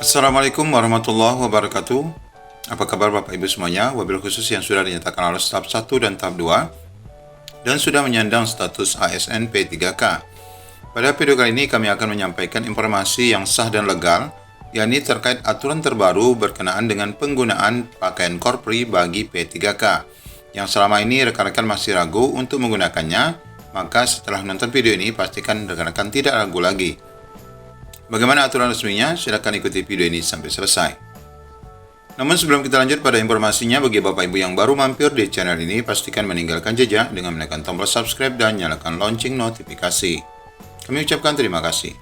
Assalamualaikum warahmatullahi wabarakatuh. Apa kabar Bapak Ibu semuanya? Wabil khusus yang sudah dinyatakan lolos tahap 1 dan tahap 2 dan sudah menyandang status ASN P3K. Pada video kali ini kami akan menyampaikan informasi yang sah dan legal, yakni terkait aturan terbaru berkenaan dengan penggunaan pakaian korpri bagi P3K. Yang selama ini rekan-rekan masih ragu untuk menggunakannya, maka setelah menonton video ini pastikan rekan-rekan tidak ragu lagi. Bagaimana aturan resminya? Silakan ikuti video ini sampai selesai. Namun sebelum kita lanjut pada informasinya, bagi Bapak Ibu yang baru mampir di channel ini, pastikan meninggalkan jejak dengan menekan tombol subscribe dan nyalakan lonceng notifikasi. Kami ucapkan terima kasih.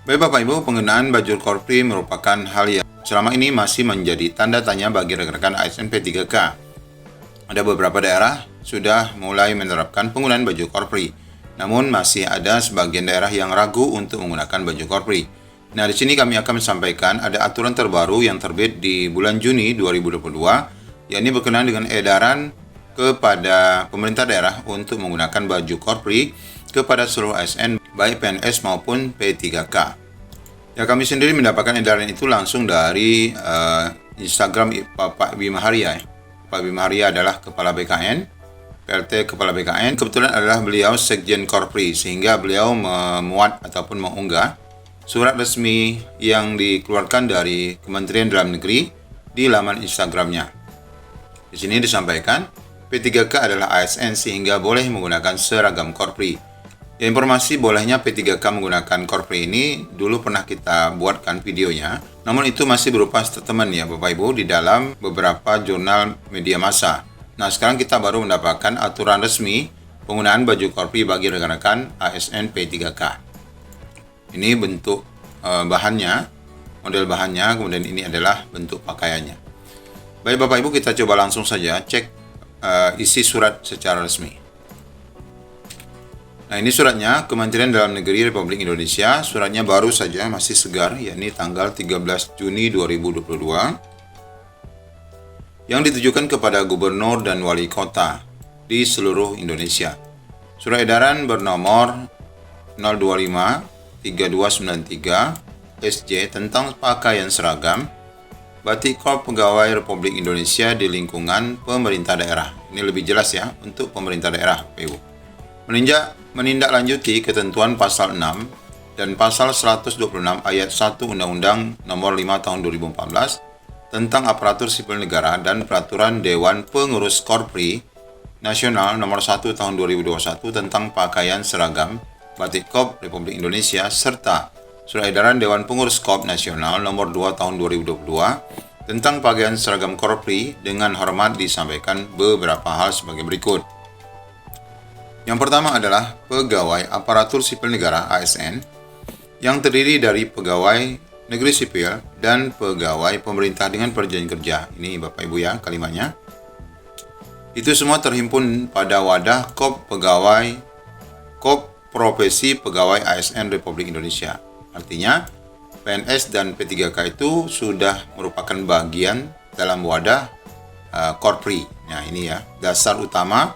Baik Bapak Ibu, penggunaan baju korpri merupakan hal yang selama ini masih menjadi tanda tanya bagi rekan-rekan ASN P3K. Ada beberapa daerah sudah mulai menerapkan penggunaan baju korpri. Namun masih ada sebagian daerah yang ragu untuk menggunakan baju korpri. Nah, di sini kami akan menyampaikan ada aturan terbaru yang terbit di bulan Juni 2022, yakni berkenaan dengan edaran kepada pemerintah daerah untuk menggunakan baju korpri kepada seluruh ASN, baik PNS maupun P3K. Ya, kami sendiri mendapatkan edaran itu langsung dari Instagram Pak Bima Haria. Pak Bima Haria adalah Kepala BKN. PLT Kepala BKN kebetulan adalah beliau Sekjen Korpri, sehingga beliau memuat ataupun mengunggah surat resmi yang dikeluarkan dari Kementerian Dalam Negeri di laman Instagramnya. Di sini disampaikan P3K adalah ASN sehingga boleh menggunakan seragam korpri. Ya, informasi bolehnya P3K menggunakan korpri ini dulu pernah kita buatkan videonya, namun itu masih berupa statement ya Bapak Ibu di dalam beberapa jurnal media massa. Nah, sekarang kita baru mendapatkan aturan resmi penggunaan baju korpri bagi rekan-rekan ASN P3K. Ini bentuk bahannya, model bahannya, kemudian ini adalah bentuk pakaiannya. Baik Bapak Ibu, kita coba langsung saja cek isi surat secara resmi. Nah, ini suratnya Kementerian Dalam Negeri Republik Indonesia. Suratnya baru saja, masih segar, yakni tanggal 13 Juni 2022. Yang ditujukan kepada gubernur dan wali kota di seluruh Indonesia. Surat edaran bernomor 025-3293 SJ tentang pakaian seragam Batik Korps Pegawai Republik Indonesia di lingkungan pemerintah daerah. Ini lebih jelas ya untuk pemerintah daerah, PU. Menindaklanjuti ketentuan pasal 6 dan pasal 126 ayat 1 Undang-Undang Nomor 5 Tahun 2014 tentang aparatur sipil negara dan peraturan Dewan Pengurus Korpri Nasional Nomor 1 Tahun 2021 tentang pakaian seragam Batik Korps Republik Indonesia serta Surat Edaran Dewan Pengurus Korps Nasional Nomor 2 Tahun 2022 tentang pakaian seragam korpri. Dengan hormat disampaikan beberapa hal sebagai berikut. Yang pertama adalah pegawai aparatur sipil negara ASN yang terdiri dari pegawai negeri sipil dan pegawai pemerintah dengan perjanjian kerja. Ini Bapak Ibu ya kalimatnya. Itu semua terhimpun pada wadah KOP Profesi Pegawai ASN Republik Indonesia. Artinya PNS dan P3K itu sudah merupakan bagian dalam wadah korpri. Nah, ini ya dasar utama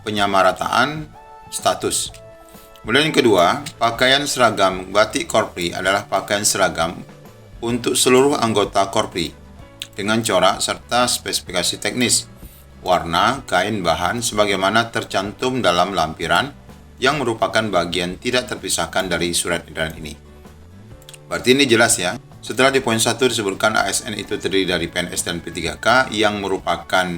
penyamarataan status. Kemudian yang kedua, pakaian seragam Batik Korpri adalah pakaian seragam untuk seluruh anggota Korpri dengan corak serta spesifikasi teknis, warna, kain, bahan sebagaimana tercantum dalam lampiran yang merupakan bagian tidak terpisahkan dari surat edaran ini. Berarti ini jelas ya. Setelah di poin 1 disebutkan ASN itu terdiri dari PNS dan P3K yang merupakan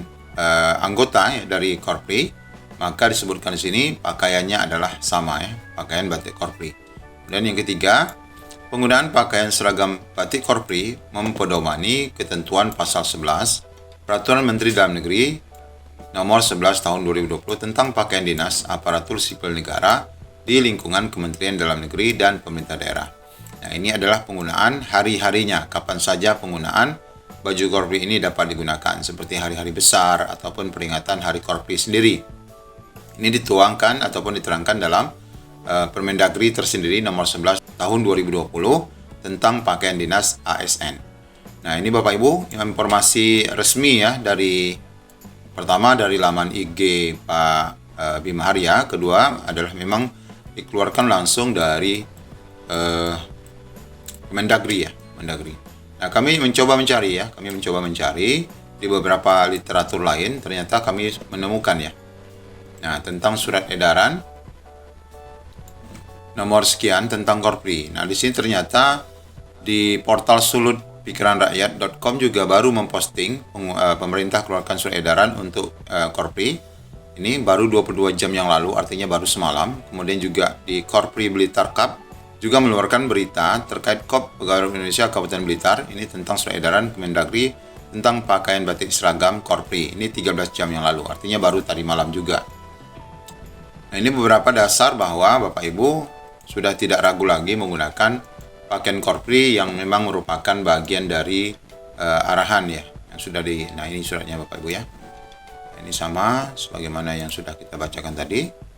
anggota ya, dari Korpri, maka disebutkan di sini pakaiannya adalah sama ya, pakaian batik korpri. Dan yang ketiga, penggunaan pakaian seragam batik korpri mempedomani ketentuan pasal 11 Peraturan Menteri Dalam Negeri Nomor 11 Tahun 2020 tentang pakaian dinas aparatur sipil negara di lingkungan Kementerian Dalam Negeri dan pemerintah daerah. Nah, ini adalah penggunaan hari-harinya, kapan saja penggunaan baju korpri ini dapat digunakan, seperti hari-hari besar ataupun peringatan Hari Korpri sendiri. Ini dituangkan ataupun diterangkan dalam Permendagri tersendiri nomor 11 tahun 2020 tentang pakaian dinas ASN. Nah, ini Bapak Ibu informasi resmi ya dari pertama dari laman IG Pak Bima Haria, kedua adalah memang dikeluarkan langsung dari Kemendagri ya, Mendagri. Nah, kami mencoba mencari di beberapa literatur lain, ternyata kami menemukan ya. Nah, tentang surat edaran nomor sekian tentang Korpri. Nah, di sini ternyata di portal sulutpikiranrakyat.com juga baru memposting pemerintah keluarkan surat edaran untuk Korpri. Ini baru 22 jam yang lalu, artinya baru semalam. Kemudian juga di Korpri Blitar Cup juga mengeluarkan berita terkait KOP Pegawai Indonesia Kabupaten Blitar. Ini tentang surat edaran Kemendagri tentang pakaian batik seragam Korpri. Ini 13 jam yang lalu, artinya baru tadi malam juga. Nah, ini beberapa dasar bahwa Bapak Ibu sudah tidak ragu lagi menggunakan pakaian Korpri yang memang merupakan bagian dari arahan ya, yang sudah nah ini suratnya Bapak Ibu ya. Nah, ini sama sebagaimana yang sudah kita bacakan tadi.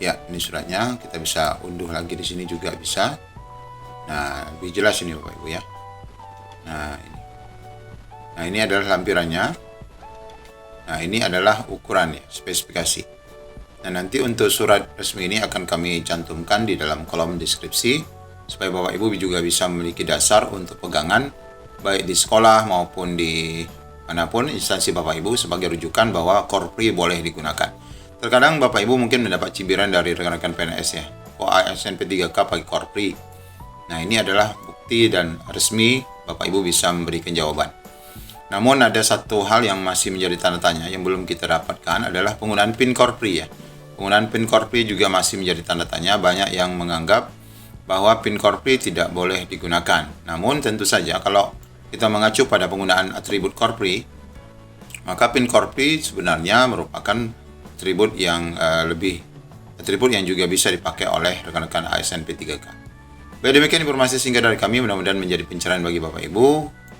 Ya, ini suratnya, kita bisa unduh lagi di sini juga bisa. Nah, lebih jelas ini Bapak Ibu ya. Nah, ini adalah lampirannya. Nah, ini adalah ukuran ya, spesifikasi. Nah, nanti untuk surat resmi ini akan kami cantumkan di dalam kolom deskripsi supaya Bapak Ibu juga bisa memiliki dasar untuk pegangan baik di sekolah maupun di manapun instansi Bapak Ibu sebagai rujukan bahwa Korpri boleh digunakan. Terkadang Bapak Ibu mungkin mendapat cibiran dari rekan-rekan PNS ya, ASN P3K pakai Korpri. Nah, ini adalah bukti dan resmi Bapak Ibu bisa memberikan jawaban. Namun ada satu hal yang masih menjadi tanda tanya yang belum kita dapatkan adalah penggunaan PIN Korpri ya. Penggunaan PIN Korpri juga masih menjadi tanda tanya. Banyak yang menganggap bahwa PIN Korpri tidak boleh digunakan. Namun tentu saja kalau kita mengacu pada penggunaan atribut Korpri, maka PIN Korpri sebenarnya merupakan atribut yang juga bisa dipakai oleh rekan-rekan ASN P3K. Baik, demikian informasi singkat dari kami, mudah-mudahan menjadi pencerahan bagi Bapak Ibu,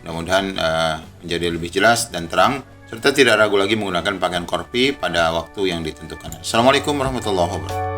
mudah-mudahan menjadi lebih jelas dan terang, serta tidak ragu lagi menggunakan pakaian Korpri pada waktu yang ditentukan. Assalamualaikum warahmatullahi wabarakatuh.